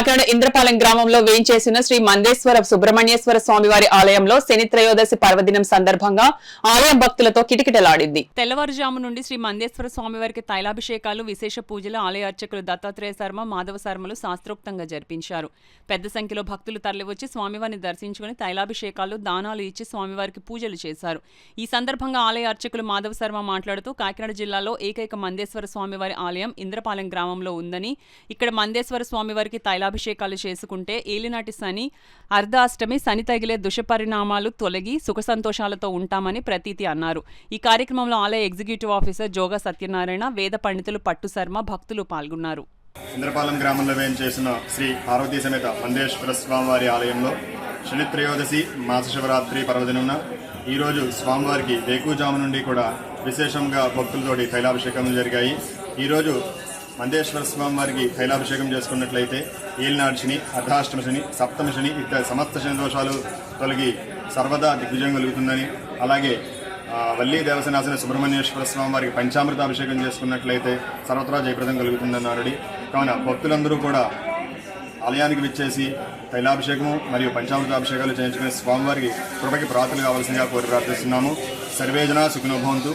కాకినాడ ఇంద్రపాలెం గ్రామంలో వేయించేసిన శ్రీ మందేశ్వర సుబ్రహ్మణ్యేశ్వర స్వామివారి ఆలయంలో శని త్రయోదశి పర్వదినం సందర్భంగా ఆలయం భక్తులతో కిటకిటలాడింది. తెల్లవారుజాము నుండి శ్రీ మందేశ్వర స్వామివారికి తైలాభిషేకాలు, విశేష పూజలు ఆలయ అర్చకులు దత్తాత్రేయ శర్మ, మాధవ శర్మలు శాస్త్రోక్తంగా జరిపించారు. పెద్ద సంఖ్యలో భక్తులు తరలివచ్చి స్వామివారిని దర్శించుకుని తైలాభిషేకాలు, దానాలు ఇచ్చి స్వామివారికి పూజలు చేశారు. ఈ సందర్భంగా ఆలయ అర్చకులు మాధవ శర్మ మాట్లాడుతూ కాకినాడ జిల్లాలో ఏకైక మందేశ్వర స్వామివారి ఆలయం ఇంద్రపాలెం గ్రామంలో ఉందని, ఇక్కడ మందేశ్వర స్వామివారికి తైలాభిషేకాలు చేసుకుంటే ఏలినాటి శని, అర్ధాష్టమి, శని తగిలే దుష్పరిణామాలు తొలగి సుఖ సంతోషాలతో ఉంటామని ప్రతీతి అన్నారు. ఈ కార్యక్రమంలో ఆలయ ఎగ్జిక్యూటివ్ ఆఫీసర్ జోగా సత్యనారాయణ, వేద పండితులు పట్టు శర్మ, భక్తులు పాల్గొన్నారు. ఇంద్రపాలెం గ్రామంలో వేయించేసిన శ్రీ పార్వతీ సమేత మందేశ్వర స్వామివారి ఆలయంలో శని త్రయోదశి మాస శివరాత్రి పర్వదినమున ఈరోజు స్వామివారికి వేకుజాము నుండి కూడా విశేషంగా భక్తులతోటి తైలాభిషేకం జరిగాయి. ఈరోజు మందేశ్వర స్వామి వారికి తైలాభిషేకం చేసుకున్నట్లయితే ఏలినాటి శని, అర్ధాష్టమి శని, సప్తమి శని ఇత్యాది సమస్త శని దోషాలు తొలగి సర్వదా దిగ్విజయం కలుగుతుందని, అలాగే వల్లీ దేవసేనాసన సుబ్రహ్మణ్యేశ్వర స్వామి వారికి పంచామృతాభిషేకం చేసుకున్నట్లయితే సర్వత్రా జయప్రదం కలుగుతుందన్నారని. కావున భక్తులందరూ కూడా ఆలయానికి విచ్చేసి తైలాభిషేకము మరియు పంచామృతాభిషేకాలు చేయించుకునే స్వామివారికి కృపకి ప్రాతులు కావాల్సిందిగా కోరి ప్రార్థిస్తున్నాము. సర్వేజన సుఖినో భవంతు.